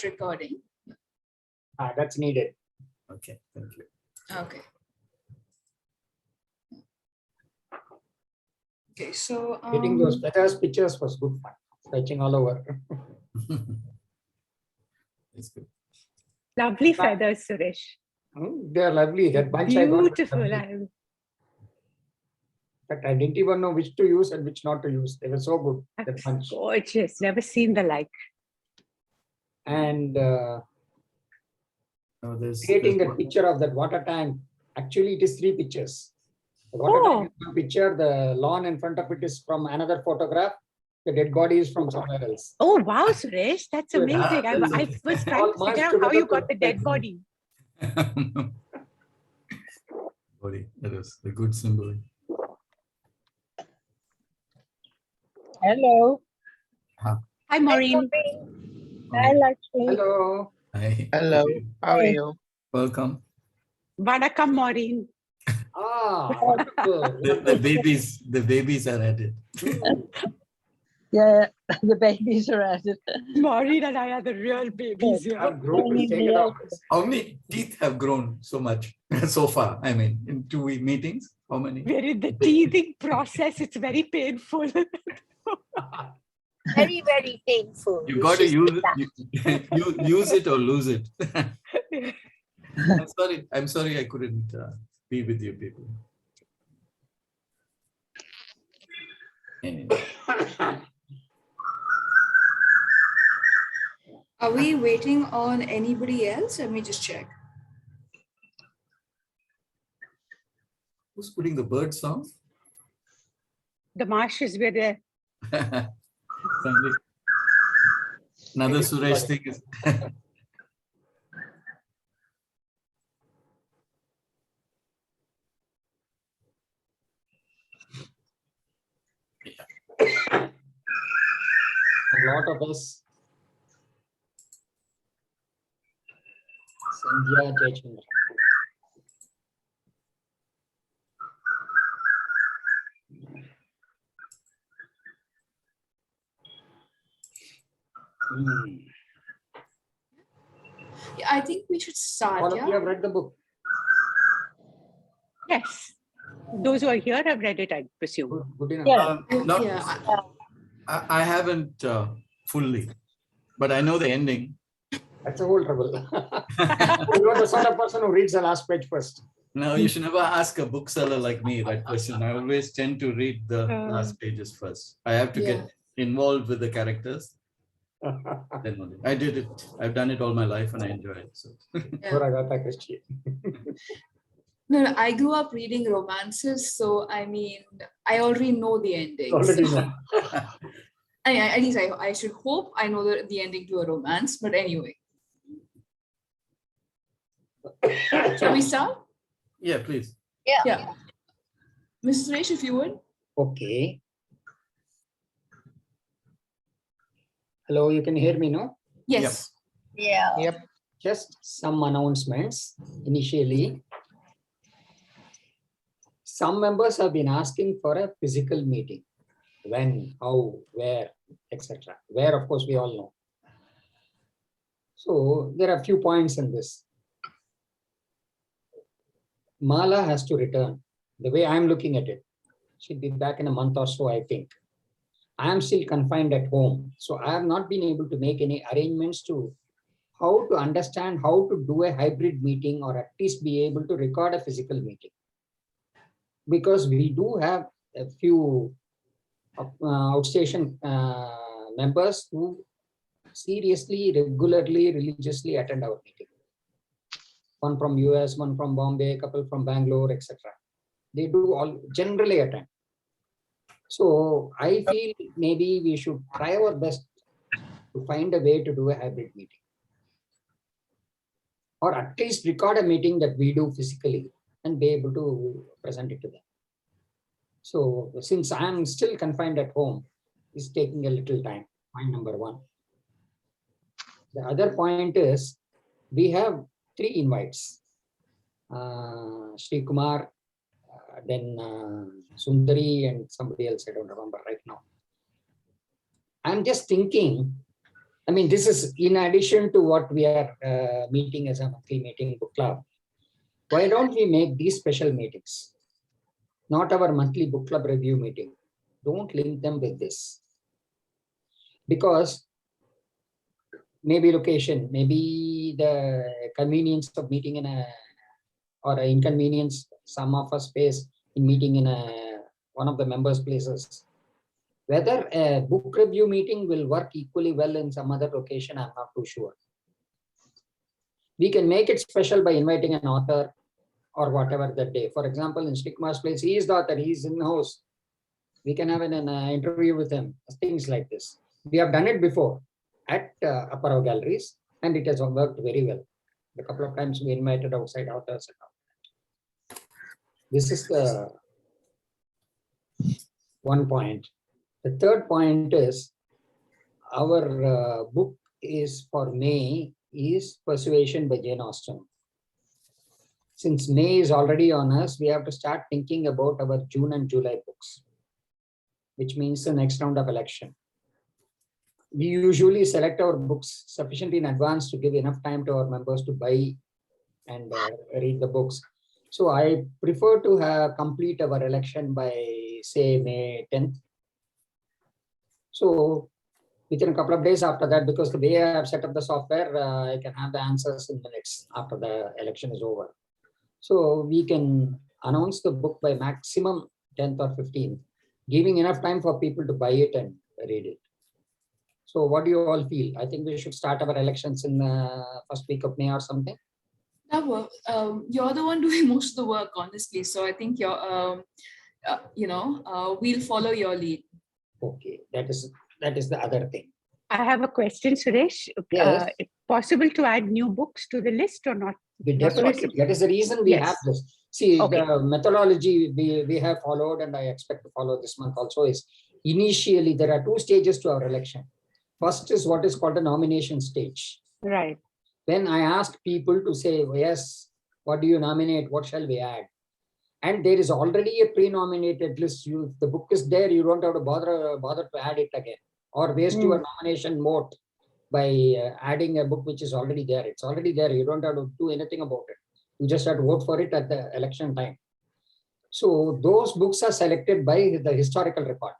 recording. That's needed. Okay, thank you. Okay. Okay, so Getting those feathers pictures was good fun. Stretching all over. It's good. Lovely feathers, Suresh. They're lovely. That bunch I got was Beautiful. lovely. But I didn't even know which to use and which not to use. They were so good. That That's bunch. gorgeous. Never seen the like. And Oh, there's creating that one. picture of that water tank. Actually, it is 3 pictures. The water tank is one picture. The lawn in front of it is from another photograph. The dead body is from somewhere else. Oh, wow, Suresh. That's Yeah, amazing. I that's was trying to figure out how you got the dead body. Body. That is a good symbol. Hello. Hi, Maureen. Hi, Lakshmi. Hello. Hi. Hello. How are Hey. you? Welcome. Vanakkam, Maureen. Wonderful. The babies are at it. Yeah, the babies are at it. Maureen and I are the real babies here. I've grown to take it off. How many teeth have grown so much so far? I mean, in 2 meetings, how many? We're in the teething process. It's very painful. Very, very painful. You got to use it, use it or lose it. I'm sorry I couldn't be with you people. Anyway. are we waiting on anybody else? Let me just check. Who's putting the bird song? The marshes were there. Another Suresh thing is A lot of us. Sandhya Jayachandra. Yeah, I think we should start. All of you Yeah. have read the book. Yes. Those who are here have read it, I presume. Good enough. Yeah. not, Yeah. I haven't fully, but I know the ending. That's the whole trouble. You are the sort of person who reads the last page first. No, you should never ask a bookseller like me that question. I always tend to read the last pages first. I have to get involved with the characters. Then only. I did it. I've done it all my life and I enjoy it. So. No, I grew up reading romances, so I mean, I already know the ending. Already so- know. At least I should hope I know the ending to a romance. But anyway, shall we start? Yeah, please. Yeah. Mrs. Suresh, if you would. Okay. Hello, you can hear me, no? Yes. Yeah. Yep. Just some announcements initially. Some members have been asking for a physical meeting. When, how, where, etc. Where, of course, we all know. So there are a few points in this. Mala has to return. The way I'm looking at it, she'll be back in a month or so, I think. I am still confined at home. So I have not been able to make any arrangements to how to understand how to do a hybrid meeting or at least be able to record a physical meeting. Because we do have a few outstation members who seriously, regularly, religiously attend our meeting. One from US, one from Bombay, a couple from Bangalore, etc. They do all generally attend. So I feel maybe we should try our best to find a way to do a hybrid meeting. Or at least record a meeting that we do physically and be able to present it to them. So since I'm still confined at home, it's taking a little time, point number one. The other point is we have 3 invites. Sri Kumar, then Sundari and somebody else, I don't remember right now. I'm just thinking I mean, this is in addition to what we are meeting as a monthly meeting book club. Why don't we make these special meetings? Not our monthly book club review meeting. Don't link them with this. Because maybe location, maybe the convenience of meeting in a, or inconvenience some of us face in meeting in one of the members' places. Whether a book review meeting will work equally well in some other location, I'm not too sure. We can make it special by inviting an author or whatever that day. For example, in Stigma's place, he is the author, he is in the house. We can have an interview with him, things like this. We have done it before at Aparo Galleries, and it has worked very well. A couple of times we invited outside authors and all that. This is the one point. The third point is our book is for May is Persuasion by Jane Austen. Since May is already on us, we have to start thinking about our June and July books, which means the next round of election. We usually select our books sufficiently in advance to give enough time to our members to buy and read the books. So I prefer to complete our election by, say, May 10th. So within a couple of days after that, because the way I have set up the software, I can have the answers in minutes after the election is over. So we can announce the book by maximum 10th or 15th, giving enough time for people to buy it and read it. So what do you all feel? I think we should start our elections in the first week of May or something. That works. You're the one doing most of the work, honestly. So I think you're, we'll follow your lead. Okay, that is the other thing. I have a question, Suresh. Yes. It's possible to add new books to the list or not? Definitely. That is the reason we have this. See, Okay. The methodology we have followed, and I expect to follow this month also, is initially there are two stages to our election. First is what is called a nomination stage. Right. Then I ask people to say, yes, what do you nominate? What shall we add? And there is already a pre-nominated list. If the book is there, you don't have to bother to add it again or waste your nomination vote by adding a book which is already there. It's already there. You don't have to do anything about it. You just have to vote for it at the election time. So those books are selected by the historical record.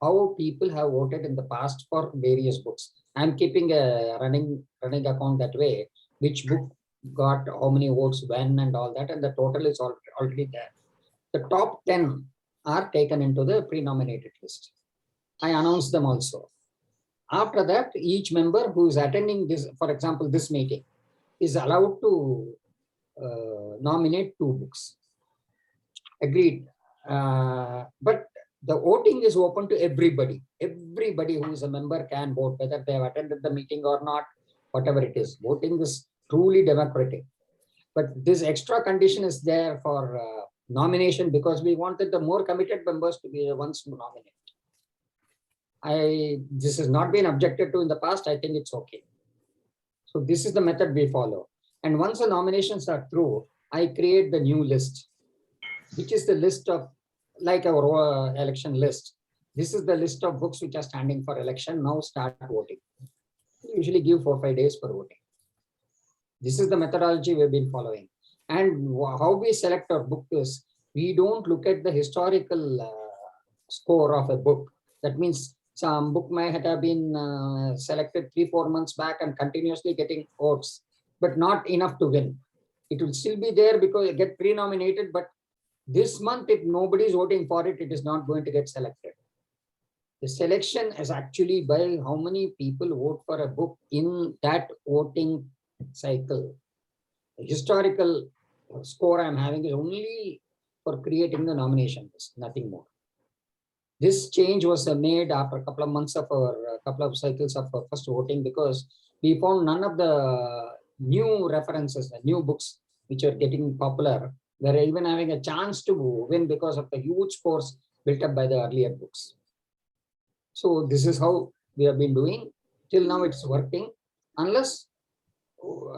How people have voted in the past for various books. I'm keeping a running account that way, which book got how many votes when and all that, and the total is already there. The top 10 are taken into the pre-nominated list. I announce them also. After that, each member who is attending this, for example, this meeting, is allowed to nominate 2 books. Agreed. But the voting is open to everybody. Everybody who is a member can vote, whether they have attended the meeting or not, whatever it is. Voting is truly democratic. But this extra condition is there for nomination because we wanted the more committed members to be the ones who nominate. This has not been objected to in the past. I think it's okay. So this is the method we follow. And once the nominations are through, I create the new list, which is the list of, like our election list. This is the list of books which are standing for election. Now start voting. We usually give 4 or 5 days for voting. This is the methodology we've been following. And how we select our book is, we don't look at the historical score of a book. That means some book might have been selected 3-4 months back and continuously getting votes, but not enough to win. It will still be there because it get pre-nominated, but this month, if nobody is voting for it, it is not going to get selected. The selection is actually by how many people vote for a book in that voting cycle. The historical score I'm having is only for creating the nomination list, nothing more. This change was made after a couple of months of our couple of cycles of first voting, because we found none of the new references, the new books which are getting popular, were even having a chance to win because of the huge scores built up by the earlier books. So this is how we have been doing. Till now it's working. Unless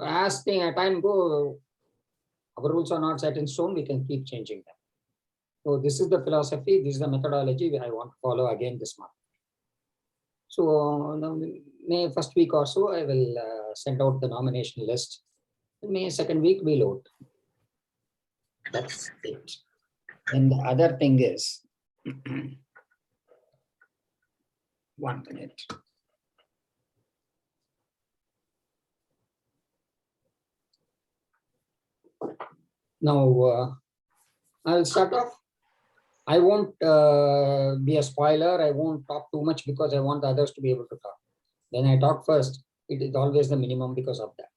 as time go, our rules are not set in stone, we can keep changing them. So this is the philosophy, this is the methodology I want to follow again this month. So May first week or so, I will send out the nomination list. May second week, we'll vote. That's it. And the other thing is, 1 minute. Now, I'll start off. I won't be a spoiler. I won't talk too much because I want the others to be able to talk. When I talk first, it is always the minimum because of that.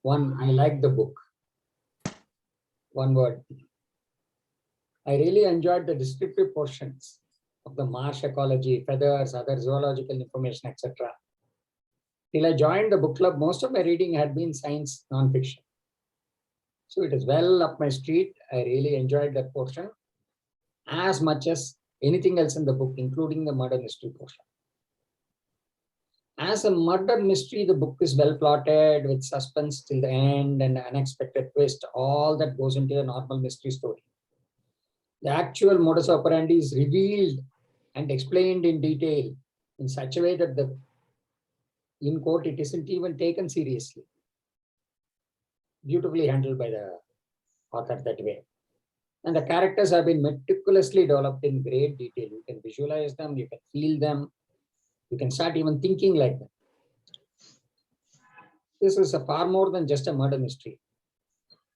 One, I like the book. One word. I really enjoyed the descriptive portions of the marsh ecology, feathers, other zoological information, etc. Till I joined the book club, most of my reading had been science non-fiction. So it is well up my street. I really enjoyed that portion as much as anything else in the book, including the murder mystery portion. As a murder mystery, the book is well plotted with suspense till the end and unexpected twist, all that goes into a normal mystery story. The actual modus operandi is revealed and explained in detail in such a way that in quote, it isn't even taken seriously. Beautifully handled by the author that way. And the characters have been meticulously developed in great detail. You can visualize them, you can feel them, you can start even thinking like them. This is far more than just a murder mystery.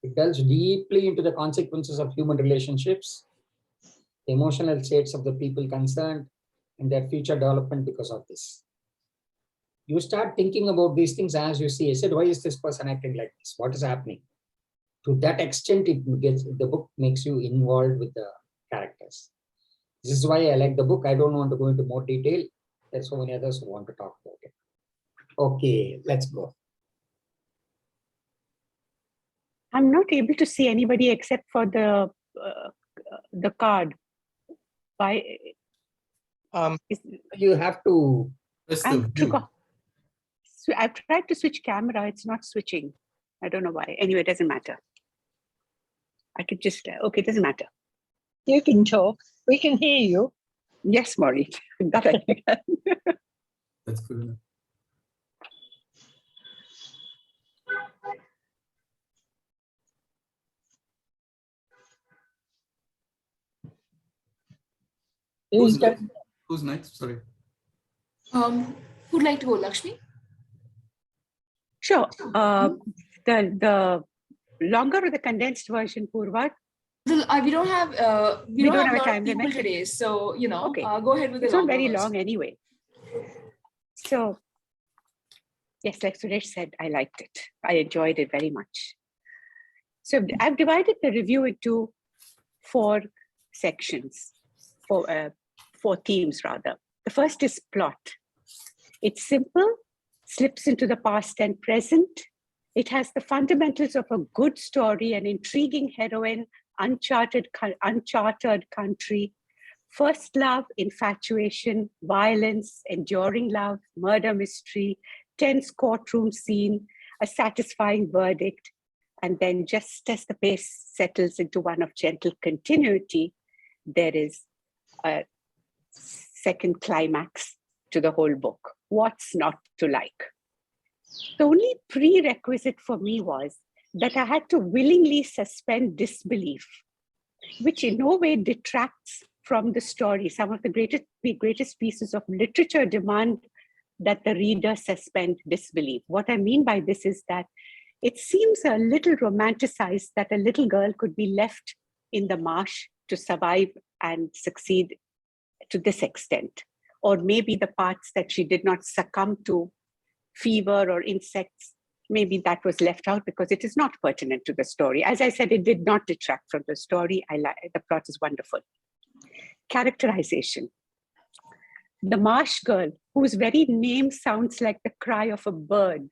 It delves deeply into the consequences of human relationships, the emotional states of the people concerned, and their future development because of this. You start thinking about these things as you see. I said, why is this person acting like this? What is happening? To that extent, the book makes you involved with the characters. This is why I like the book. I don't want to go into more detail. There's so many others who want to talk about it. Okay, let's go. I'm not able to see anybody except for the card. Why? You have to. I've tried to switch camera. It's not switching. I don't know why. Anyway, it doesn't matter. I could just, okay, it doesn't matter. You can talk. We can hear you. Yes, Maureen. That I can. That's good enough. Who's next? Sorry. Who'd like to go, Lakshmi? Sure. The longer or the condensed version, Purva? We don't have a lot time of people limit today, so okay. Go ahead with the It's not longer very version. long anyway. So yes, like Suresh said, I liked it. I enjoyed it very much. So I've divided the review into 4 sections, 4 themes rather. The first is plot. It's simple, slips into the past and present. It has the fundamentals of a good story, an intriguing heroine, uncharted country, first love, infatuation, violence, enduring love, murder mystery, tense courtroom scene, a satisfying verdict. And then just as the pace settles into one of gentle continuity, there is a second climax to the whole book. What's not to like? The only prerequisite for me was that I had to willingly suspend disbelief, which in no way detracts from the story. Some of the greatest pieces of literature demand that the reader suspend disbelief. What I mean by this is that it seems a little romanticized that a little girl could be left in the marsh to survive and succeed to this extent. Or maybe the parts that she did not succumb to fever or insects, maybe that was left out because it is not pertinent to the story. As I said, it did not detract from the story. The plot is wonderful. Characterization. The marsh girl, whose very name sounds like the cry of a bird.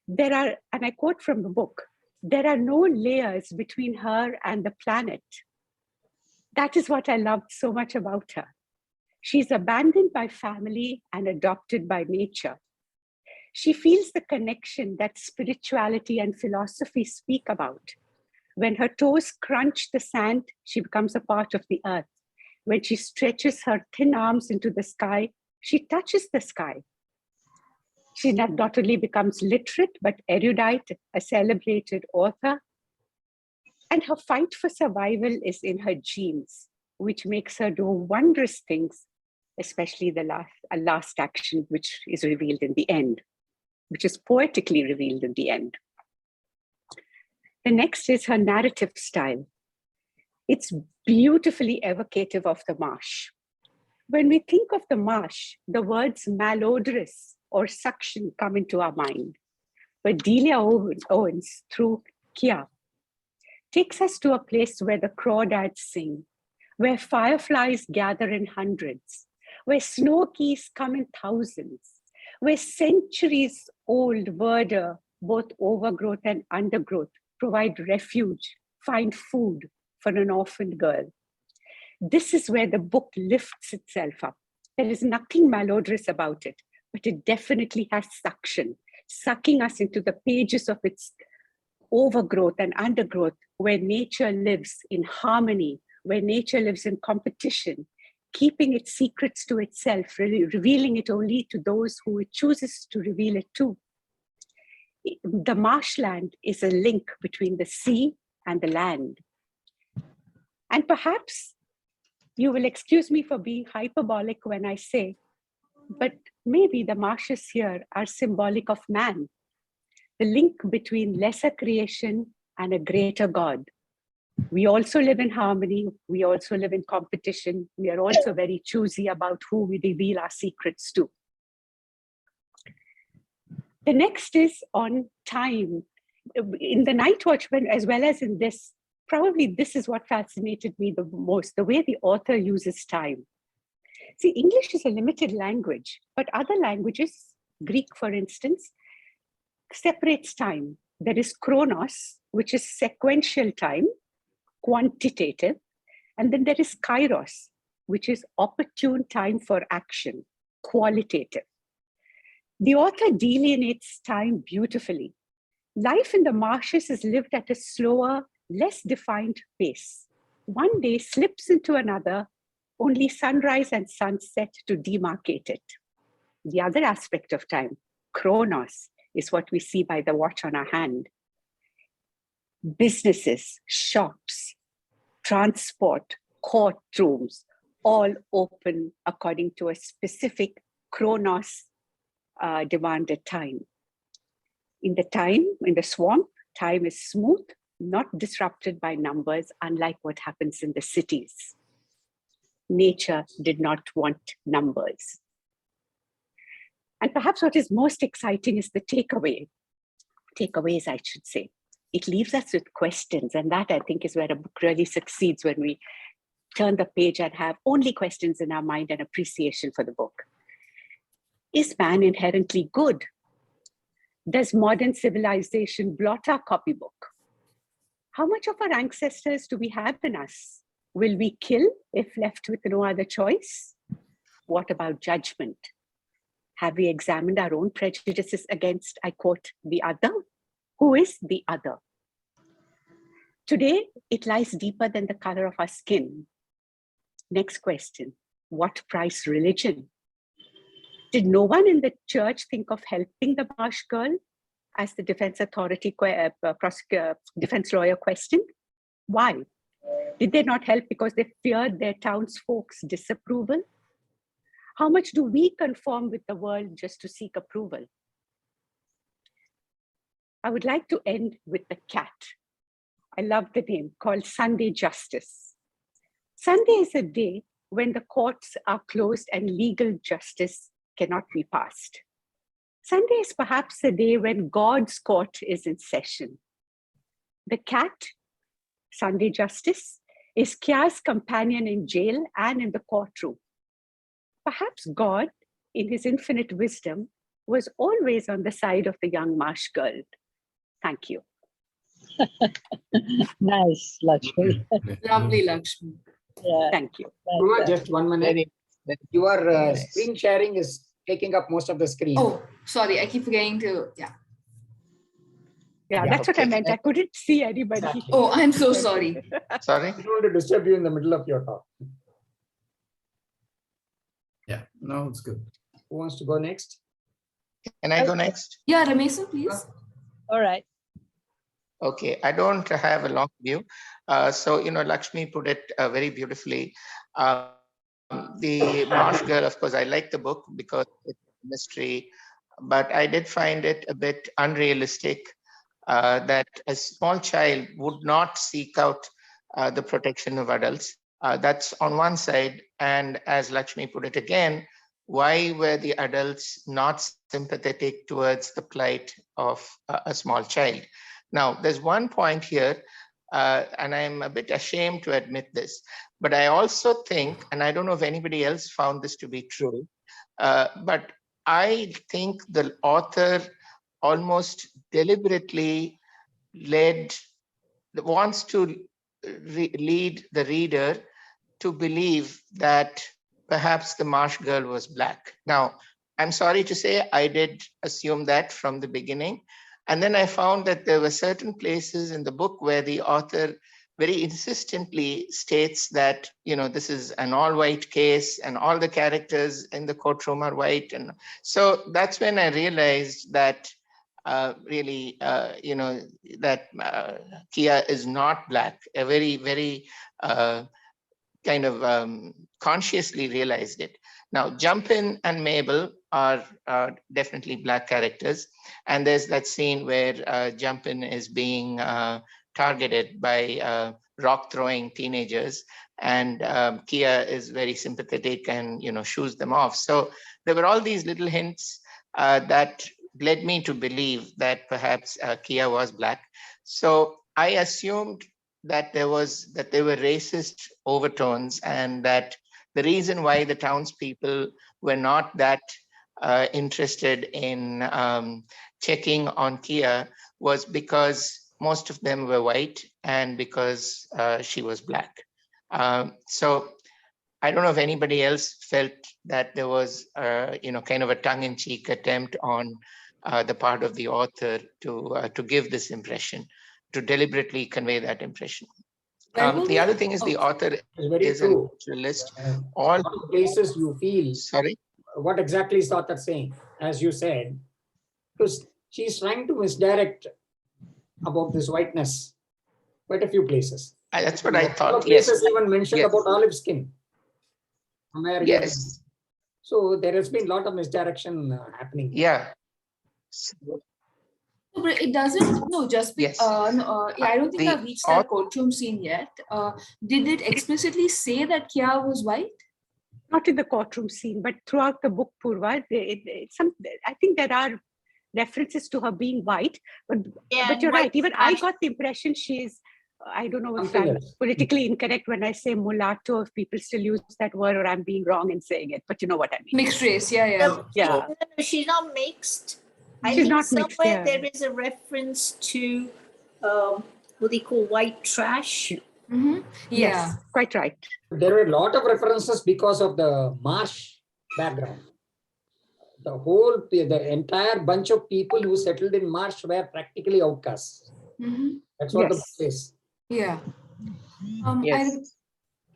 There are, and I quote from the book, there are no layers between her and the planet. That is what I loved so much about her. She's abandoned by family and adopted by nature. She feels the connection that spirituality and philosophy speak about. When her toes crunch the sand, she becomes a part of the earth. When she stretches her thin arms into the sky, she touches the sky. She not only becomes literate, but erudite, a celebrated author. And her fight for survival is in her genes, which makes her do wondrous things, especially the last action, which is revealed in the end, which is poetically revealed in the end. The next is her narrative style. It's beautifully evocative of the marsh. When we think of the marsh, the words malodorous or suction come into our mind. But Delia Owens, through Kia, takes us to a place where the crawdads sing, where fireflies gather in hundreds, where snow geese come in thousands, where centuries-old verdure, both overgrowth and undergrowth, provide refuge, find food for an orphaned girl. This is where the book lifts itself up. There is nothing malodorous about it, but it definitely has suction, sucking us into the pages of its overgrowth and undergrowth, where nature lives in harmony, where nature lives in competition, keeping its secrets to itself, really revealing it only to those who it chooses to reveal it to. The marshland is a link between the sea and the land. And perhaps you will excuse me for being hyperbolic when I say, but maybe the marshes here are symbolic of man, the link between lesser creation and a greater God. We also live in harmony. We also live in competition. We are also very choosy about who we reveal our secrets to. The next is on time. In The Night Watchman, as well as in this, probably this is what fascinated me the most, the way the author uses time. See, English is a limited language, but other languages, Greek, for instance, separates time. There is chronos, which is sequential time, quantitative, and then there is kairos, which is opportune time for action, qualitative. The author delineates time beautifully. Life in the marshes is lived at a slower, less defined pace. One day slips into another, only sunrise and sunset to demarcate it. The other aspect of time, chronos, is what we see by the watch on our hand. Businesses, shops, transport, courtrooms, all open according to a specific chronos demanded time. In the swamp, time is smooth, not disrupted by numbers, unlike what happens in the cities. Nature did not want numbers. And perhaps what is most exciting is the takeaways, I should say. It leaves us with questions, and that I think is where a book really succeeds, when we turn the page and have only questions in our mind and appreciation for the book. Is man inherently good? Does modern civilization blot our copybook? How much of our ancestors do we have in us? Will we kill if left with no other choice? What about judgment? Have we examined our own prejudices against, I quote, the other? Who is the other? Today, it lies deeper than the color of our skin. Next question, what price religion? Did no one in the church think of helping the marsh girl, as the defense authority, defense lawyer questioned? Why? Did they not help because they feared their townsfolk's disapproval? How much do we conform with the world just to seek approval? I would like to end with the cat. I love the name, called Sunday Justice. Sunday is a day when the courts are closed and legal justice cannot be passed. Sunday is perhaps a day when God's court is in session. The cat, Sunday Justice, is Kya's companion in jail and in the courtroom. Perhaps God, in his infinite wisdom, was always on the side of the young marsh girl. Thank you. Nice, Lakshmi. Lovely, Lakshmi. Yeah, Thank you. Just 1 minute. Your screen sharing is taking up most of the screen. Oh, sorry, I keep forgetting to, yeah. Yeah, Yeah, that's what I meant. I couldn't see anybody. Exactly. Oh, I'm so sorry. Sorry? I don't want to disturb you in the middle of your talk. No, it's good. Who wants to go next? Can I go next? Yeah, Ramesa, please. All right. Okay, I don't have a long view. So, Lakshmi put it very beautifully. The Marsh Girl, of course, I like the book because it's a mystery, but I did find it a bit unrealistic that a small child would not seek out the protection of adults. That's on one side. And as Lakshmi put it again, why were the adults not sympathetic towards the plight of a small child? Now, there's one point here, and I'm a bit ashamed to admit this, but I also think, and I don't know if anybody else found this to be true, but I think the author almost deliberately wants to lead the reader to believe that perhaps the Marsh Girl was Black. Now, I'm sorry to say I did assume that from the beginning. And then I found that there were certain places in the book where the author very insistently states that, this is an all-white case and all the characters in the courtroom are white. And so that's when I realized that really, that Kia is not Black. A very, very kind of consciously realized it. Now, Jumpin and Mabel are definitely Black characters. And there's that scene where Jumpin is being targeted by rock-throwing teenagers. And Kia is very sympathetic and, shoos them off. So there were all these little hints that led me to believe that perhaps Kia was Black. So I assumed that there were racist overtones, and that the reason why the townspeople were not that interested in checking on Kia was because most of them were white and because she was Black. So I don't know if anybody else felt that there was, kind of a tongue-in-cheek attempt on the part of the author to give this impression, to deliberately convey that impression. The other thing is the author is a naturalist. All places you feel. Sorry? What exactly is the author saying? As you said, because she's trying to misdirect about this whiteness. Quite a few places. That's what I thought. Places Yes. even mentioned Yes. about olive skin. Yes. So there has been a lot of misdirection happening. Yeah. But it doesn't, no, just be, Yes. I don't think The I've reached that courtroom scene yet. Did it explicitly say that Kia was white? Not in the courtroom scene, but throughout the book, Purva, I think there are references to her being white, but you're right. Even I got the impression she's, I don't know if I'm politically incorrect when I say mulatto, if people still use that word, or I'm being wrong in saying it, but you know what I mean. Mixed race, yeah. No, she's not mixed. I She's think not somewhere mixed, yeah. there is a reference to what they call white trash. Mm-hmm. Yeah. Yes, quite right. There were a lot of references because of the marsh background. The entire bunch of people who settled in marsh were practically outcasts. Mm-hmm. That's what the book is. Yeah. Yes.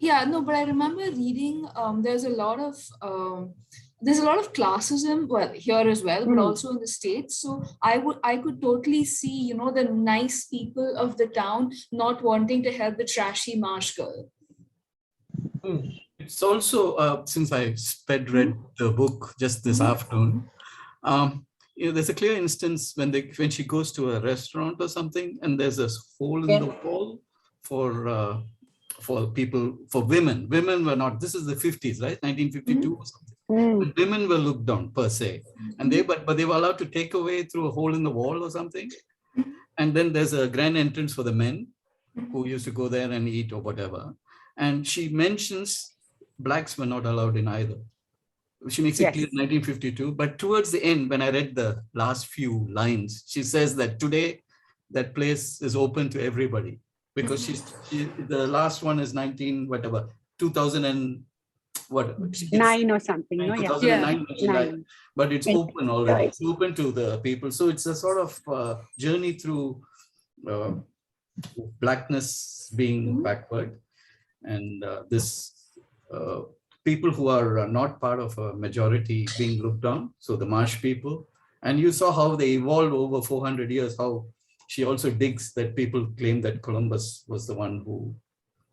But I remember reading, there's a lot of classism, well, here as well, but also in the States. So I could totally see, the nice people of the town not wanting to help the trashy marsh girl. It's also, since I read the book just this afternoon, there's a clear instance when she goes to a restaurant or something, and there's a hole in the wall for people, for women. Women were not, this is the 50s, right? 1952 or something. But women were looked down per se, and but they were allowed to take away through a hole in the wall or something. And then there's a grand entrance for the men who used to go there and eat or whatever. And she mentions blacks were not allowed in either. She makes it clear in 1952, but towards the end, when I read the last few lines, she says that today that place is open to everybody, because the last one is 2000 and whatever. 9 or something. 2009, but it's open already. It's open to the people. So it's a sort of journey through blackness being backward. And this people who are not part of a majority being looked down. So the marsh people, and you saw how they evolved over 400 years, how she also digs that people claim that Columbus was the one who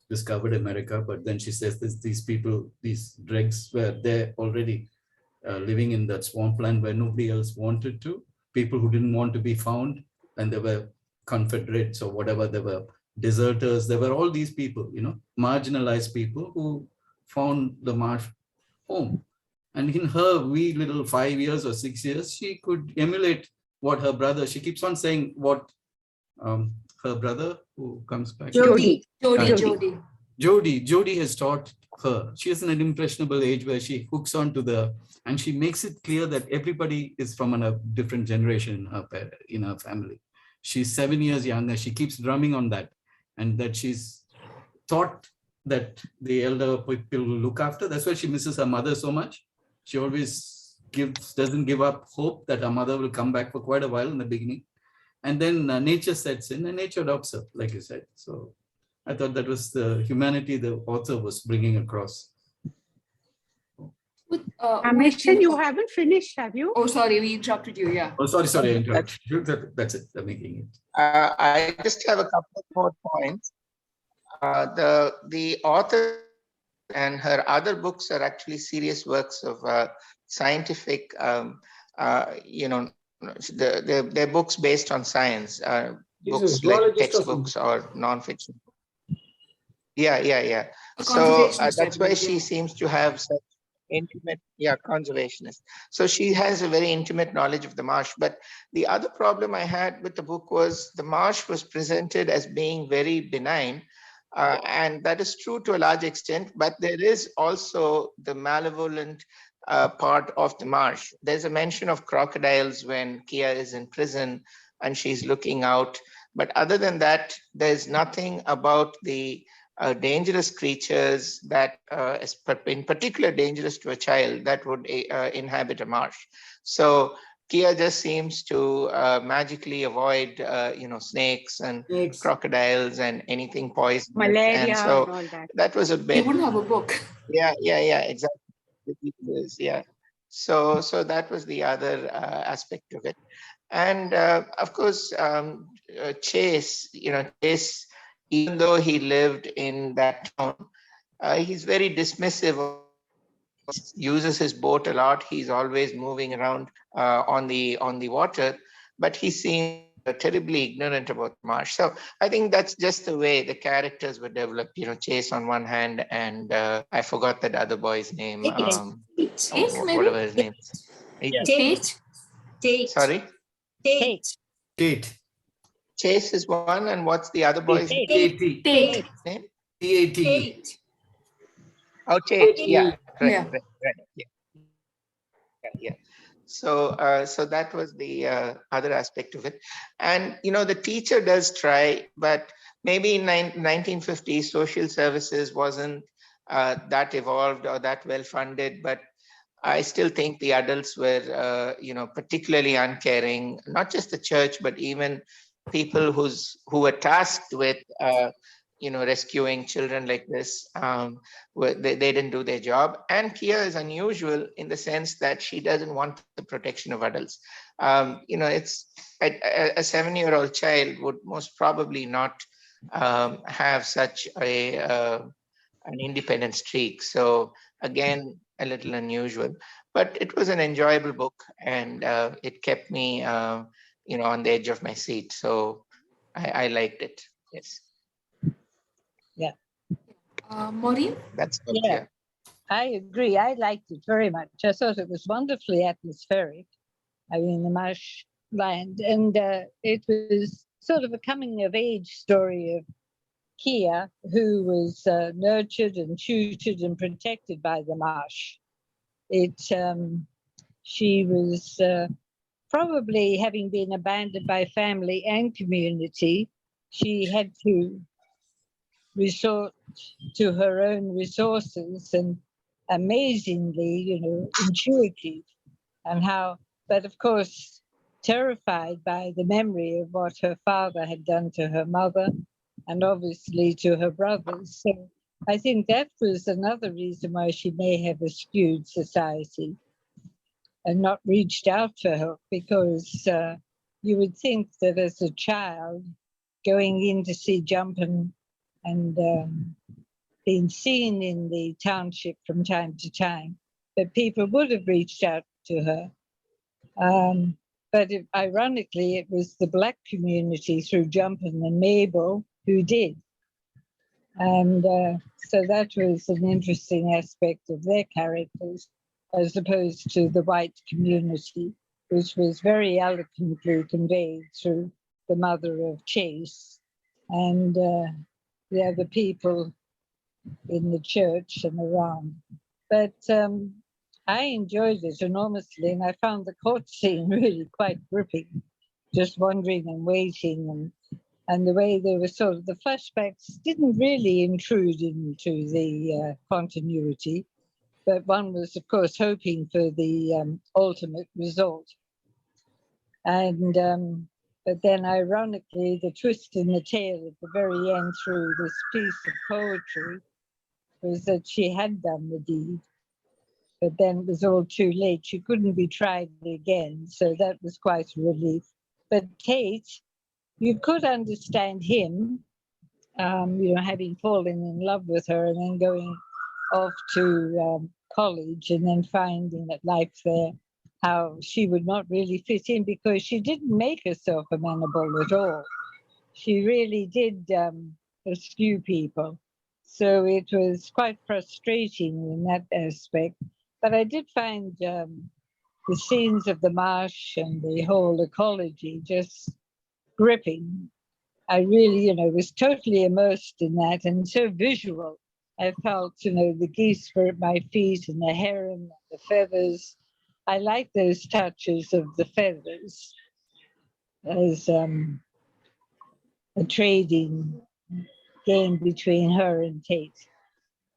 discovered America. But then she says these people, these dregs were there already living in that swampland where nobody else wanted to, people who didn't want to be found, and there were Confederates or whatever, there were deserters, there were all these people, marginalized people who found the marsh home. And in her wee little 5 years or 6 years, she could emulate what her brother, she keeps on saying what her brother who comes back. Jody. Jody has taught her. She is in an impressionable age where she hooks onto and she makes it clear that everybody is from a different generation in her family. She's 7 years younger. She keeps drumming on that, and that she's taught that the elder people will look after. That's why she misses her mother so much. She always doesn't give up hope that her mother will come back for quite a while in the beginning. And then nature sets in and nature adopts her, like you said. So I thought that was the humanity the author was bringing across. Mission, you haven't finished, have you? Oh, sorry, we interrupted you. Yeah. Oh, sorry, I interrupted you. That's it. I'm making it. I just have a couple more points. The author and her other books are actually serious works of scientific, they're books based on science, books like textbooks or non-fiction. Yeah. So that's why she seems to have such intimate, conservationist. So she has a very intimate knowledge of the marsh. But the other problem I had with the book was the marsh was presented as being very benign. And that is true to a large extent, but there is also the malevolent part of the marsh. There's a mention of crocodiles when Kia is in prison and she's looking out. But other than that, there's nothing about the dangerous creatures that in particular dangerous to a child that would inhabit a marsh. So Kia just seems to magically avoid, snakes and crocodiles and anything poisonous. Malaria and so and all that. That was a bit. You wouldn't have a book. Yeah, exactly. Yeah. So that was the other aspect of it. And of course, Chase, even though he lived in that town, he's very dismissive. Uses his boat a lot. He's always moving around on the water, but he seems terribly ignorant about the marsh. So I think that's just the way the characters were developed. Chase on one hand, and I forgot that other boy's name. Whatever his name is. Tate. Sorry. Tate. Chase is one, and what's the other boy's name? Tate. Tate. Oh, Tate. Yeah. Yeah. Right. Yeah. So that was the other aspect of it. And, the teacher does try, but maybe in 1950s, social services wasn't that evolved or that well funded, but I still think the adults were, particularly uncaring, not just the church, but even people who were tasked with, rescuing children like this. They didn't do their job. And Kia is unusual in the sense that she doesn't want the protection of adults. It's a 7-year-old child would most probably not have such an independent streak. So again, a little unusual, but it was an enjoyable book, and it kept me, on the edge of my seat. So I liked it. Yes. Yeah. Maureen? That's good. Yeah. I agree. I liked it very much. I thought it was wonderfully atmospheric. The marshland, and it was sort of a coming of age story of Kia, who was nurtured and tutored and protected by the marsh. She was probably, having been abandoned by family and community, she had to resort to her own resources, and amazingly, intuitive, and but of course, terrified by the memory of what her father had done to her mother, and obviously to her brothers. So I think that was another reason why she may have eschewed society and not reached out for help, because you would think that as a child, going in to see Jumpin and being seen in the township from time to time, that people would have reached out to her. But ironically, it was the Black community through Jumpin and Mabel who did. And so that was an interesting aspect of their characters, as opposed to the white community, which was very eloquently conveyed through the mother of Chase and the other people in the church and around. But I enjoyed it enormously, and I found the court scene really quite gripping, just wondering and waiting, and the way they were sort of, the flashbacks didn't really intrude into the continuity, but one was, of course, hoping for the ultimate result. And but then, ironically, the twist in the tale at the very end through this piece of poetry was that she had done the deed, but then it was all too late. She couldn't be tried again, so that was quite a relief. But Kate, you could understand him, having fallen in love with her and then going off to college and then finding that life there, how she would not really fit in because she didn't make herself amenable at all. She really did eschew people. So it was quite frustrating in that aspect. But I did find the scenes of the marsh and the whole ecology just gripping. I really, was totally immersed in that and so visual. I felt, the geese were at my feet and the heron and the feathers. I like those touches of the feathers as a trading game between her and Tate.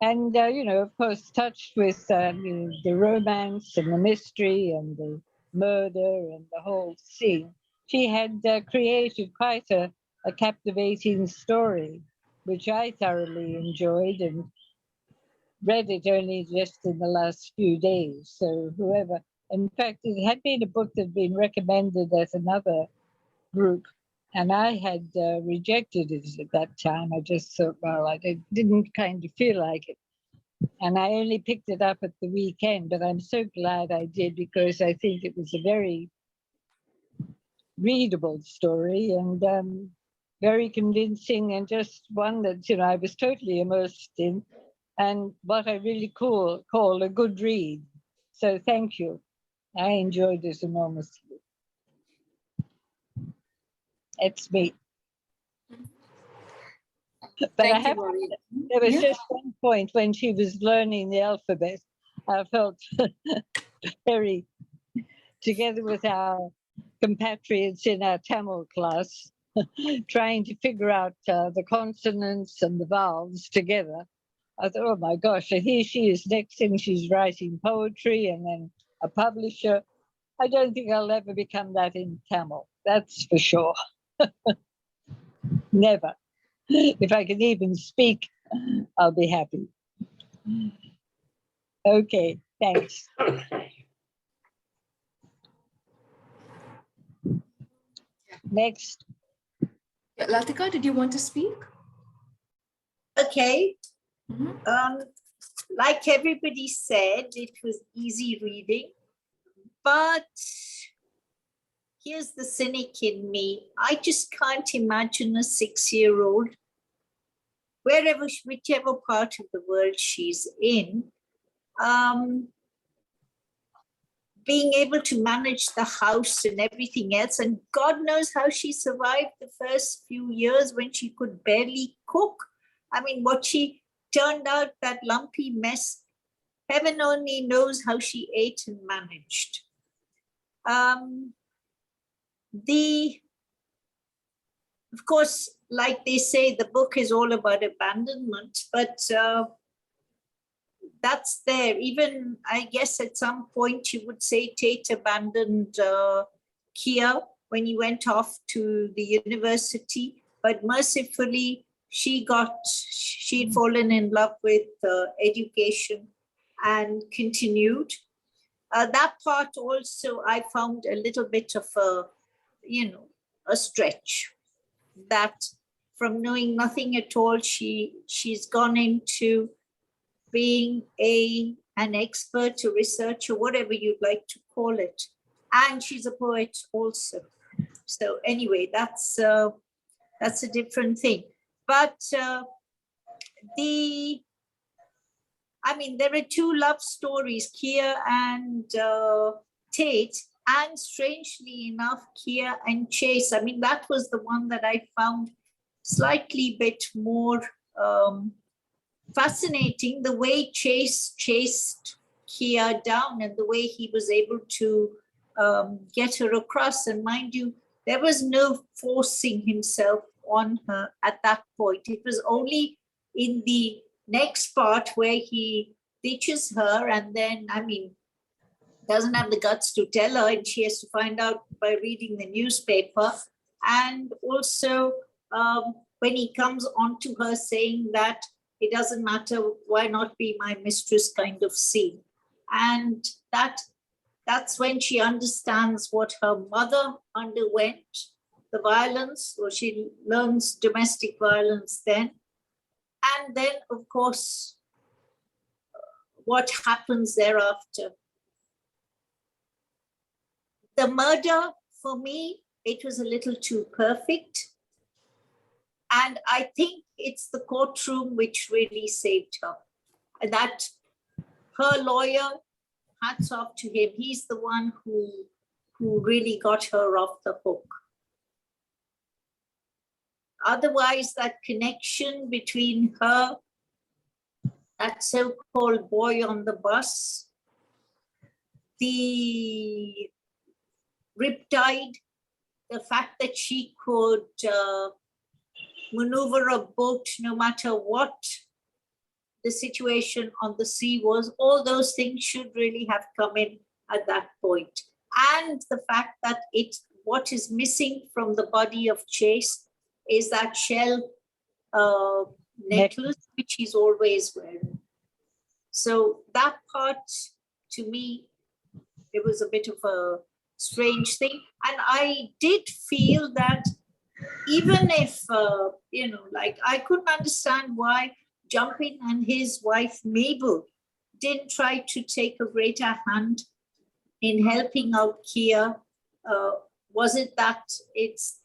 And, of course, touched with the romance and the mystery and the murder and the whole scene. She had created quite a captivating story, which I thoroughly enjoyed and read it only just in the last few days. So whoever, in fact, it had been a book that had been recommended as another group, and I had rejected it at that time. I just thought, well, I didn't kind of feel like it. And I only picked it up at the weekend, but I'm so glad I did because I think it was a very readable story and very convincing and just one that, I was totally immersed in and what I really call a good read. So thank you. I enjoyed it enormously. It's me. But there was just one point when she was learning the alphabet. I felt very, together with our compatriots in our Tamil class, trying to figure out the consonants and the vowels together. I thought, oh my gosh, and here she is, next thing she's writing poetry and then a publisher. I don't think I'll ever become that in Tamil, that's for sure. Never. If I can even speak, I'll be happy. Okay, thanks. Next. Latika, did you want to speak? Okay. Like everybody said, it was easy reading, but here's the cynic in me. I just can't imagine a 6-year-old, whichever part of the world she's in, being able to manage the house and everything else. And God knows how she survived the first few years when she could barely cook. I mean, what she turned out, that lumpy mess, heaven only knows how she ate and managed. Of course, like they say, the book is all about abandonment, but that's there. Even, I guess, at some point you would say Tate abandoned Kia when he went off to the university, but mercifully, she'd fallen in love with education and continued. That part also I found a little bit of a stretch, that from knowing nothing at all, she's gone into being an expert, a researcher, whatever you'd like to call it. And she's a poet also. So anyway, that's a different thing. But there are two love stories, Kia and Tate, and strangely enough, Kia and Chase. I mean, that was the one that I found slightly bit more fascinating, the way Chase chased Kia down and the way he was able to get her across. And mind you, there was no forcing himself on her at that point. It was only in the next part where he ditches her and then, doesn't have the guts to tell her, and she has to find out by reading the newspaper. And also when he comes onto her saying that it doesn't matter, why not be my mistress kind of scene. And that's when she understands what her mother underwent, the violence, or she learns domestic violence then. And then, of course, what happens thereafter. The murder, for me, it was a little too perfect. And I think it's the courtroom which really saved her. And that her lawyer, hats off to him, he's the one who really got her off the hook. Otherwise, that connection between her, that so-called boy on the bus, the riptide, the fact that she could maneuver a boat no matter what the situation on the sea was, all those things should really have come in at that point. And the fact that what is missing from the body of Chase is that shell necklace, which he's always wearing. So that part, to me, it was a bit of a strange thing. And I did feel that even if, I couldn't understand why Jumping and his wife, Mabel, didn't try to take a greater hand in helping out Kia. Was it that it's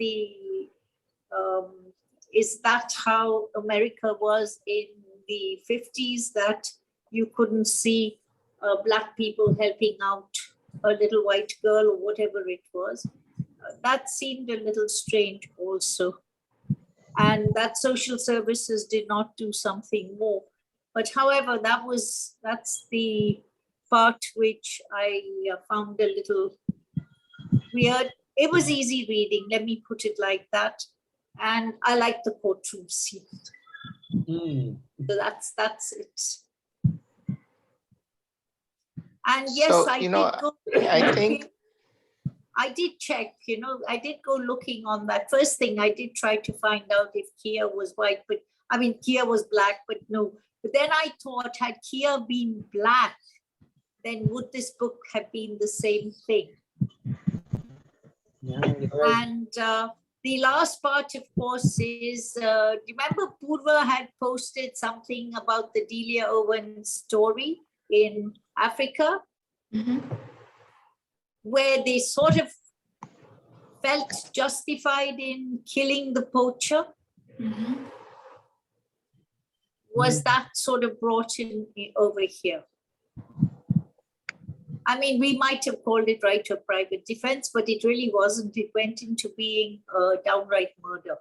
is that how America was in the 50s, that you couldn't see Black people helping out a little white girl or whatever it was? That seemed a little strange also. And that social services did not do something more. But however, that's the part which I found a little weird. It was easy reading, let me put it like that. And I like the courtroom scene. So that's it. And yes, so, I did check, I did go looking on that. First thing, I did try to find out if Kia was white, Kia was black, but no. But then I thought, had Kia been black, then would this book have been the same thing? Yeah, right. And the last part, of course, is, do you remember Purva had posted something about the Delia Owens story in Africa? Mm-hmm. Where they sort of felt justified in killing the poacher. Mm-hmm. Was that sort of brought in over here? We might have called it right of private defense, but it really wasn't. It went into being a downright murder.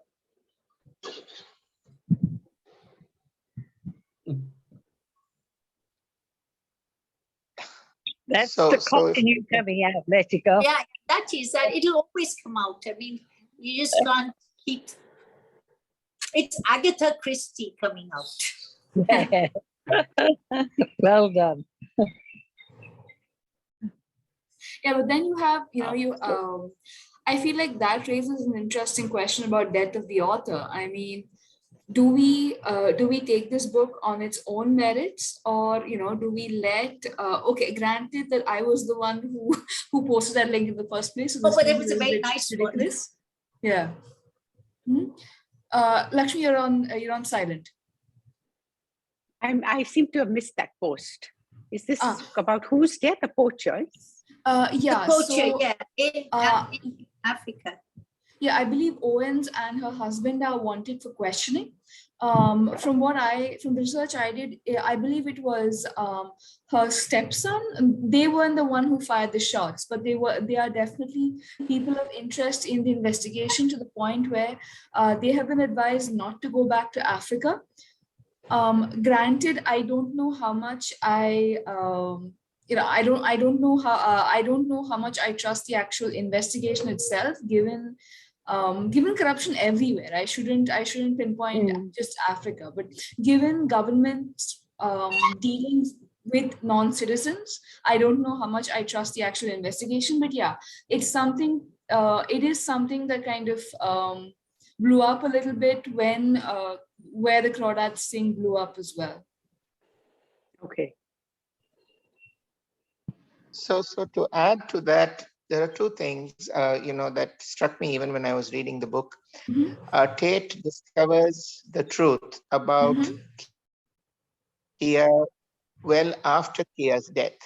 That's the continue coming out. Let it go. Yeah, that it'll always come out. You just can't keep. It's Agatha Christie coming out. Well done. Yeah, but then you have, I feel like that raises an interesting question about death of the author. do we take this book on its own merits, or do we let okay, granted that I was the one who posted that link in the first place, so Oh, this but may it be a was a little very bit nice one. ridiculous. Yeah. Lakshmi, you're on silent. I seem to have missed that post. Is this Ah. about who's there? The poachers? Yeah. The poacher, So, yeah, in Africa. yeah, I believe Owens and her husband are wanted for questioning. From the research I did, I believe it was her stepson. They weren't the one who fired the shots, but they are definitely people of interest in the investigation, to the point where they have been advised not to go back to Africa. Granted, I don't know how much I don't know how much I trust the actual investigation itself, given corruption everywhere. I shouldn't pinpoint just Africa, but given government's dealings with non-citizens, I don't know how much I trust the actual investigation. But yeah, it's something. It is something that kind of blew up a little bit when where the Crawdada thing blew up as well. Okay. So to add to that, there are two things, that struck me even when I was reading the book. Tate discovers the truth about Kia well after Kia's death.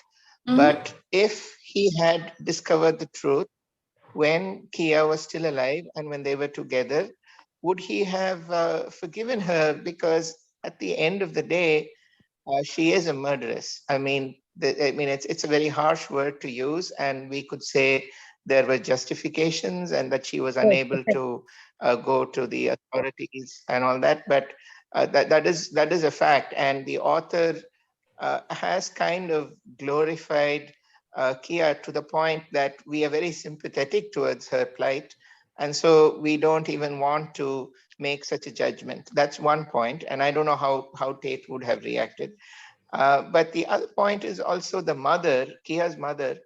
But if he had discovered the truth when Kia was still alive and when they were together, would he have forgiven her? Because at the end of the day, she is a murderess. I mean, it's a very harsh word to use, and we could say there were justifications and that she was unable to go to the authorities and all that. But that is a fact, and the author has kind of glorified Kia to the point that we are very sympathetic towards her plight. And so we don't even want to make such a judgment. That's one point. And I don't know how Tate would have reacted. But the other point is also the mother, Kia's mother.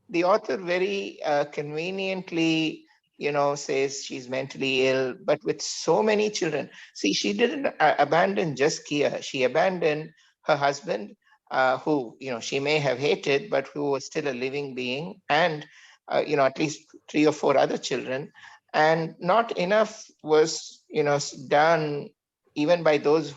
The author very conveniently, says she's mentally ill, but with so many children. See, she didn't abandon just Kia. She abandoned her husband, who, she may have hated, but who was still a living being, and, at least 3 or 4 other children. And not enough was, done even by those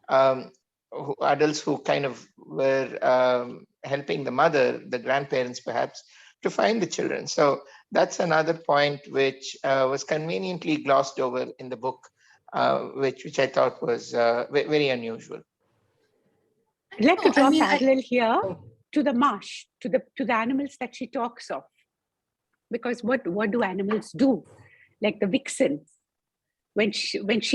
adults who kind of were helping the mother, the grandparents perhaps, to find the children. So that's another point which was conveniently glossed over in the book, which I thought was very unusual. I'd like to draw a parallel here to the marsh, to the animals that she talks of. Because what do animals do? Like the vixen, when she's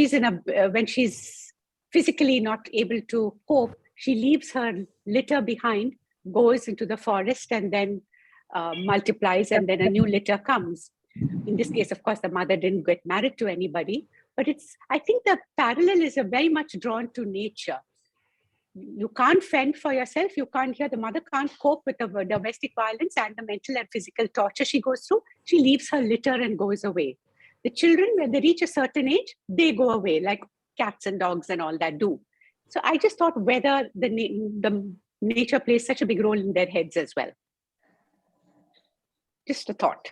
physically not able to cope, she leaves her litter behind, goes into the forest, and then multiplies, and then a new litter comes. In this case, of course, the mother didn't get married to anybody, but I think the parallel is very much drawn to nature. You can't fend for yourself. You can't the mother can't cope with the domestic violence and the mental and physical torture she goes through. She leaves her litter and goes away. The children, when they reach a certain age, they go away, like cats and dogs and all that do. So I just thought whether the nature plays such a big role in their heads as well. Just a thought.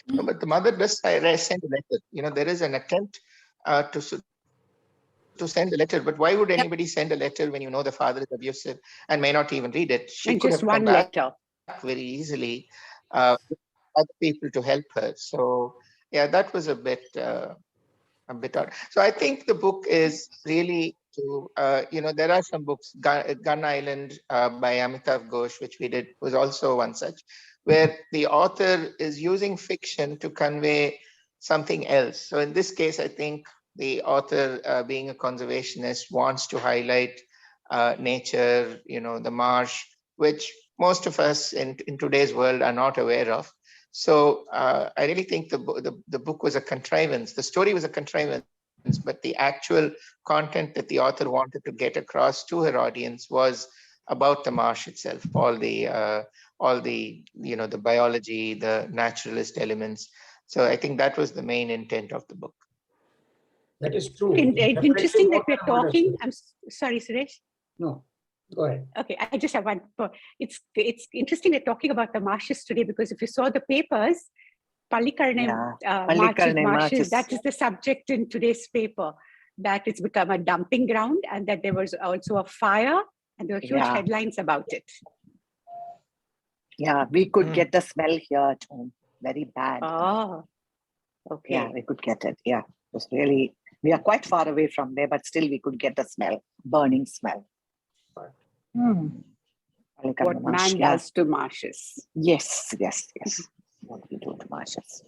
No, but the mother does send a letter. There is an attempt to send a letter, but why would anybody send a letter when the father is abusive and may not even read it? She and could just have one come back letter very easily with other people to help her. So yeah, that was a bit odd. So I think the book is really there are some books, Gun Island by Amitav Ghosh, which we did, was also one such, where the author is using fiction to convey something else. So in this case, I think the author, being a conservationist, wants to highlight nature, the marsh, which most of us in today's world are not aware of. So I really think the book was a contrivance. The story was a contrivance, but the actual content that the author wanted to get across to her audience was about the marsh itself, all the the biology, the naturalist elements. So I think that was the main intent of the book. That is true. It's Definitely interesting more that we're than a murder talking. story. I'm sorry, Suresh. No, go ahead. Okay, I just have one. It's interesting we're talking about the marshes today, because if you saw the papers, Pallikaranai marshes, that is the subject in today's paper, that it's become a dumping ground and that there was also a fire and there were huge headlines about it. Yeah, we could get the smell here at home. Very bad. Oh, okay. Yeah, we could get it. Yeah, it was really, we are quite far away from there, but still we could get the smell, burning smell. What man does to marshes. Yes. What we do to marshes.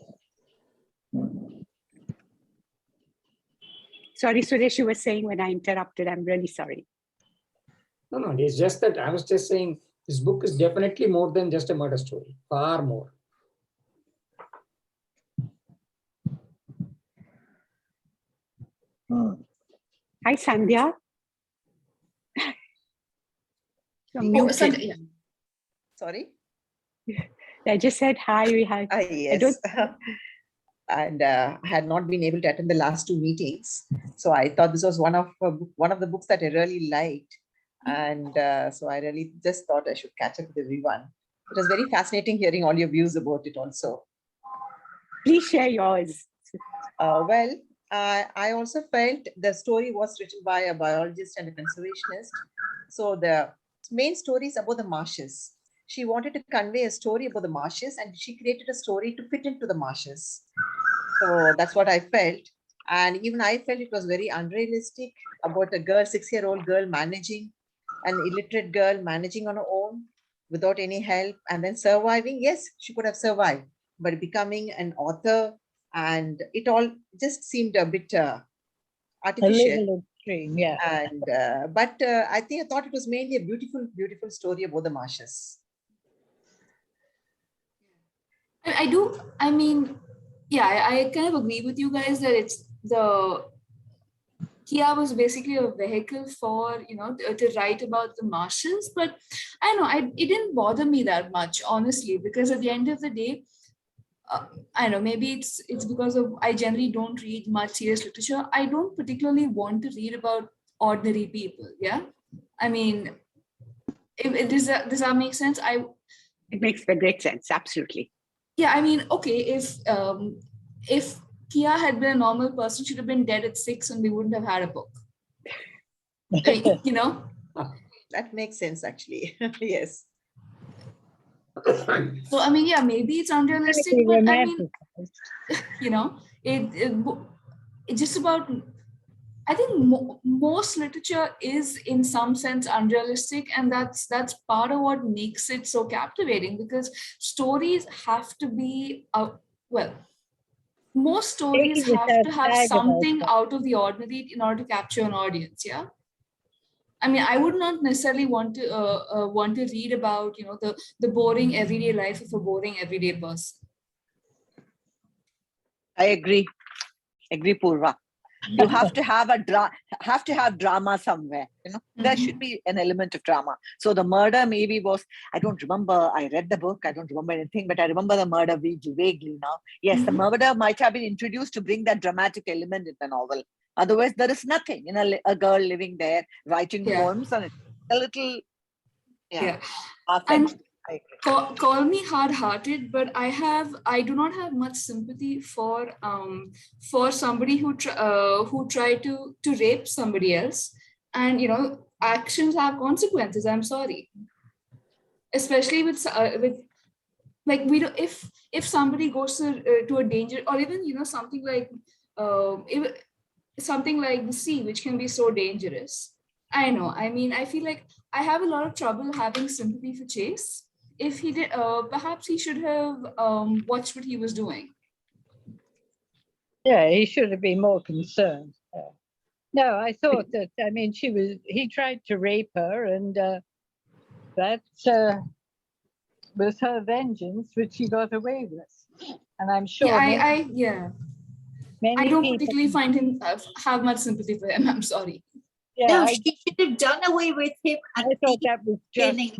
Sorry, Suresh, you were saying when I interrupted. I'm really sorry. No, it's just that I was just saying this book is definitely more than just a murder story, far more. Hi, Sandhya. Sandhya, yeah. Sorry? I just said hi. Yes. And I had not been able to attend the last two meetings. So I thought this was one of the books that I really liked. And so I really just thought I should catch up with everyone. It was very fascinating hearing all your views about it also. Please share yours. Well, I also felt the story was written by a biologist and a conservationist. So the main story is about the marshes. She wanted to convey a story about the marshes and she created a story to fit into the marshes. So that's what I felt. And even I felt it was very unrealistic about a girl, 6-year-old girl managing, an illiterate girl managing on her own without any help and then surviving. Yes, she could have survived, but becoming an author, and it all just seemed a bit artificial. A little extreme, yeah. And but I thought it was mainly a beautiful story about the marshes. I mean, yeah, I kind of agree with you guys that it's Kia was basically a vehicle for, to write about the marshes, but I don't know, it didn't bother me that much, honestly, because at the end of the day, I don't know, maybe it's because of, I generally don't read much serious literature. I don't particularly want to read about ordinary people. Yeah. I mean, does that make sense? It makes great sense. Absolutely. Yeah. I mean, okay. If Kia had been a normal person, she'd have been dead at 6 and we wouldn't have had a book. I mean, That makes sense, actually. Yes. So, I mean, yeah, maybe it's unrealistic, but I mean, it's just about, I think most literature is in some sense unrealistic, and that's part of what makes it so captivating, because stories have to be, most stories have to have something out of the ordinary in order to capture an audience. Yeah. I mean, I would not necessarily want to read about, the boring everyday life of a boring everyday person. I agree, Purva. You have to have drama somewhere. There should be an element of drama. So the murder maybe was, I don't remember. I read the book. I don't remember anything, but I remember the murder vaguely now. Yes, the murder might have been introduced to bring that dramatic element in the novel. Otherwise, there is nothing. A girl living there writing poems, and it's a little, And call me hard-hearted, but I do not have much sympathy for somebody who tried to rape somebody else, and actions have consequences. I'm sorry, especially with like, we don't, if somebody goes to a danger, or even something like something like the sea, which can be so dangerous. I know. I mean, I feel like I have a lot of trouble having sympathy for Chase. If he did, perhaps he should have watched what he was doing. Yeah, he should have been more concerned. No, I thought that, I mean, he tried to rape her, and that was her vengeance, which she got away with. And I'm sure. Yeah, I don't particularly find him have much sympathy for him. I'm sorry. Yeah, no, she should have done away with him at the beginning.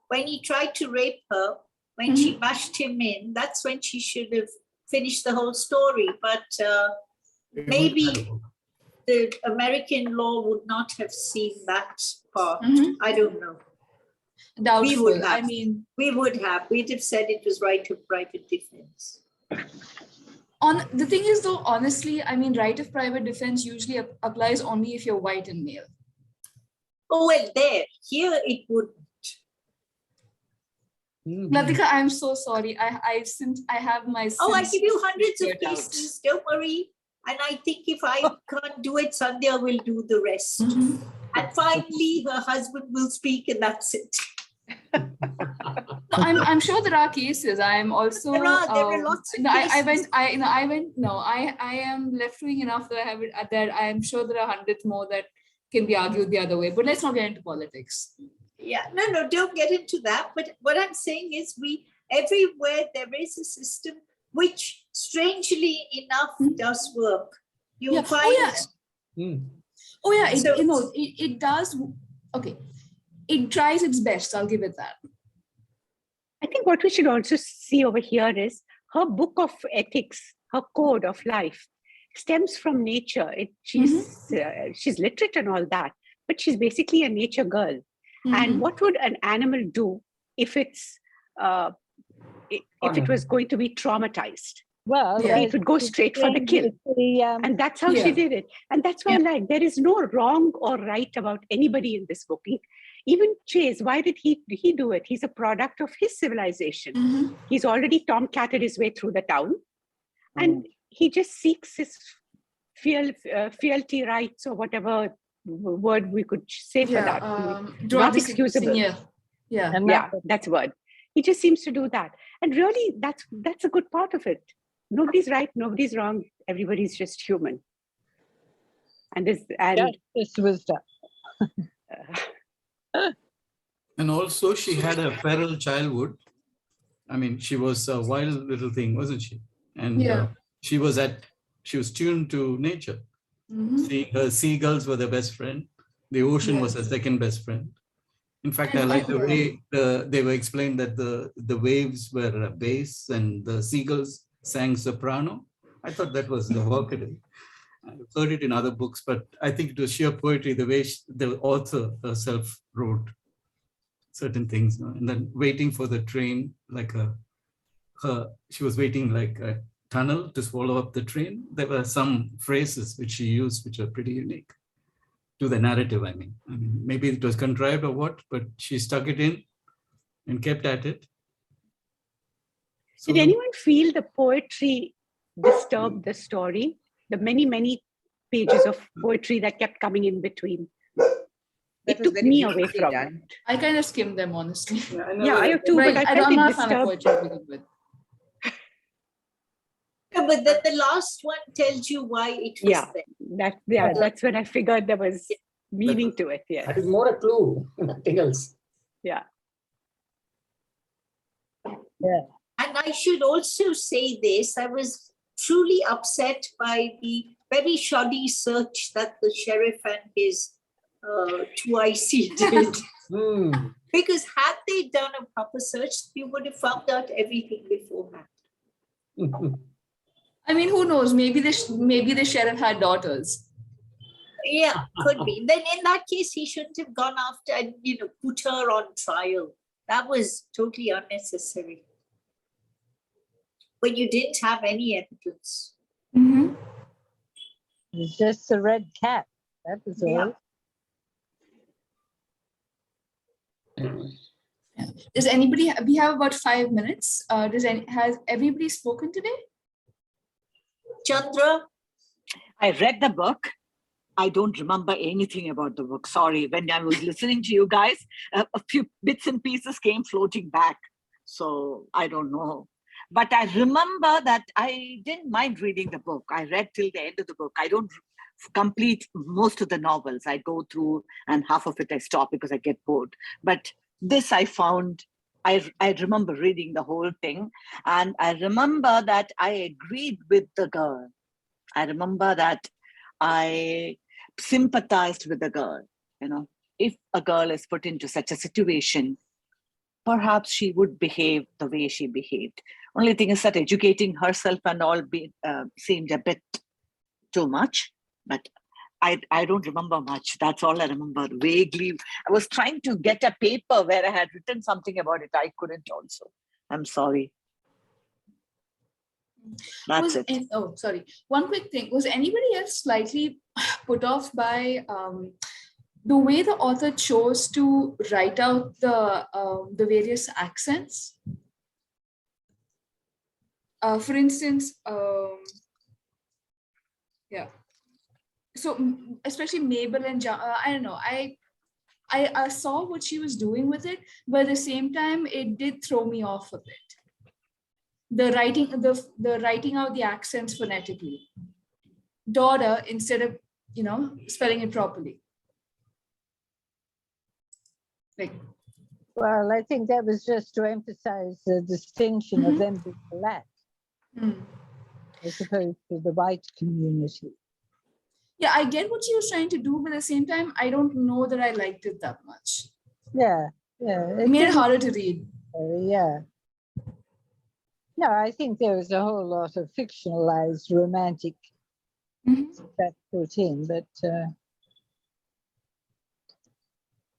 When he tried to rape her, when she bashed him in, that's when she should have finished the whole story. But maybe the American law would not have seen that part. I don't know. Doubtful. We would have. I mean, we'd have said it was right of private defense. the thing is though, honestly, I mean, right of private defense usually applies only if you're white and male. Oh, well, here it wouldn't. Latika, I'm so sorry. I have my Oh, I sins give you hundreds of figured out. cases, don't worry. And I think if I can't do it, Sandhya will do the rest. And finally, her husband will speak, and that's it. I'm sure there are cases. I'm also there are lots of cases. I am left-wing enough that I am sure there are hundreds more that can be argued the other way. But let's not get into politics. Yeah, no, don't get into that. But what I'm saying is, everywhere there is a system which, strangely enough, does work. You find. It does. Okay, it tries its best. I'll give it that. I think what we should also see over here is her book of ethics, her code of life, stems from nature. She's literate and all that, but she's basically a nature girl. And what would an animal do if it was going to be traumatized? Well, it would go straight for the kill. And that's how she did it. And that's why there is no wrong or right about anybody in this book. Even Chase, why did he do it? He's a product of his civilization. He's already tomcatted his way through the town. And he just seeks his fealty rights, or whatever word we could say for that. Not excusable. That's a word. He just seems to do that. And really, that's a good part of it. Nobody's right, nobody's wrong. Everybody's just human. And this wisdom. And also, she had a feral childhood. I mean, she was a wild little thing, wasn't she? And she was tuned to nature. Her seagulls were the best friend. The ocean was her second best friend. In fact, I like the way they were explained that the waves were bass and the seagulls sang soprano. I thought that was evocative. I've heard it in other books, but I think it was sheer poetry, the way the author herself wrote certain things. And then waiting for the train, she was waiting like a tunnel to swallow up the train. There were some phrases which she used which are pretty unique to the narrative. I mean, maybe it was contrived or what, but she stuck it in and kept at it. Did anyone feel the poetry disturbed the story? The many, many pages of poetry that kept coming in between. It took me away from it. I kind of skimmed them, honestly. I too, but I felt it disturbed. But then the last one tells you why it was there. That's when I figured there was meaning to it. Yeah, that is more a clue, nothing else. Yeah. And I should also say this: I was truly upset by the very shoddy search that the sheriff and his 2IC did. Because had they done a proper search, you would have found out everything beforehand. I mean, who knows? Maybe the sheriff had daughters. Yeah, could be. Then in that case, he shouldn't have gone after and put her on trial. That was totally unnecessary. When you didn't have any evidence. It's just a red cat. That was all. Does anybody? We have about 5 minutes. Has everybody spoken today? Chandra? I read the book. I don't remember anything about the book. Sorry. When I was listening to you guys, a few bits and pieces came floating back. So I don't know. But I remember that I didn't mind reading the book. I read till the end of the book. I don't complete most of the novels. I go through and half of it I stop because I get bored. But this I found, I remember reading the whole thing. And I remember that I agreed with the girl. I remember that I sympathized with the girl. If a girl is put into such a situation, perhaps she would behave the way she behaved. Only thing is that educating herself and all seemed a bit too much, but I don't remember much. That's all I remember vaguely. I was trying to get a paper where I had written something about it. I couldn't also. I'm sorry. That's it. Oh, sorry. One quick thing. Was anybody else slightly put off by the way the author chose to write out the various accents? For instance, yeah. So especially Mabel and I don't know. I saw what she was doing with it, but at the same time, it did throw me off a bit. The writing out the accents phonetically. Daughter instead of spelling it properly. Like. Well, I think that was just to emphasize the distinction of them being black, as opposed to the white community. Yeah, I get what she was trying to do, but at the same time, I don't know that I liked it that much. Yeah. It made it harder to read. Yeah. No, I think there was a whole lot of fictionalized romantic that put in, but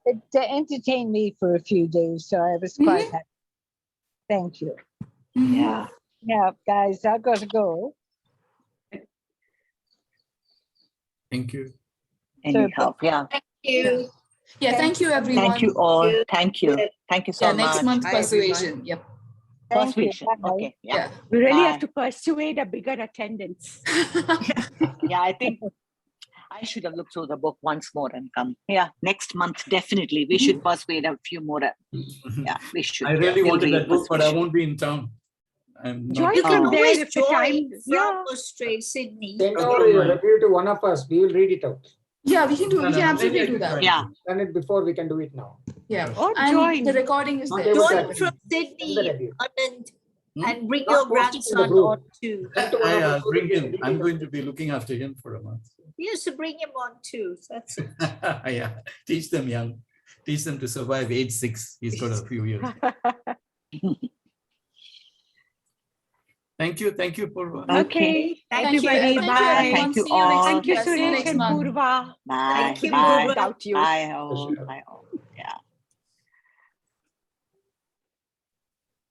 it entertained me for a few days, so I was quite happy. Thank you. Yeah. Yeah, guys, I've got to go. Thank you. Any help? Yeah. Thank you. Yeah, thank you, everyone. Thank you all. Thank you. Thank you so much. Next month, Hi, persuasion. Yep. Persuasion. Bye. Okay. Yeah. We really have Bye. to persuade a bigger attendance. Yeah, I think I should have looked through the book once more and come. Yeah, next month, definitely. We should persuade a few more. Yeah, we should. I really We'll wanted read that book, but I Persuasion. won't be in town. I'm not. Join You can from there always if the time. join Yeah. from Australia, Sydney. Send our review to one of us. We will read it out. Yeah, we can do. We can absolutely maybe I do could that. try Yeah. Done it before, we can do it now. Yeah. Or And join. the recording is Not there. able to Join attend. from Send the Sydney, review. Anand, and bring Not your post it to the grandson group. on too. Send to one of us so Bring we can him. read I'm it going out. to be looking after him for a month. Yes, to bring him on too. That's it. Yeah, teach them young. Teach them to survive age 6. He's got a few years. Thank you, Purva. Okay. Thank you, Thank everybody. you, Bye. everyone. Thank you See you next all. month. Thank you, Yeah, see you Suresh next and month. Purva. Bye. Thank you, Bye. Purva. Without you. Bye all. Bye all.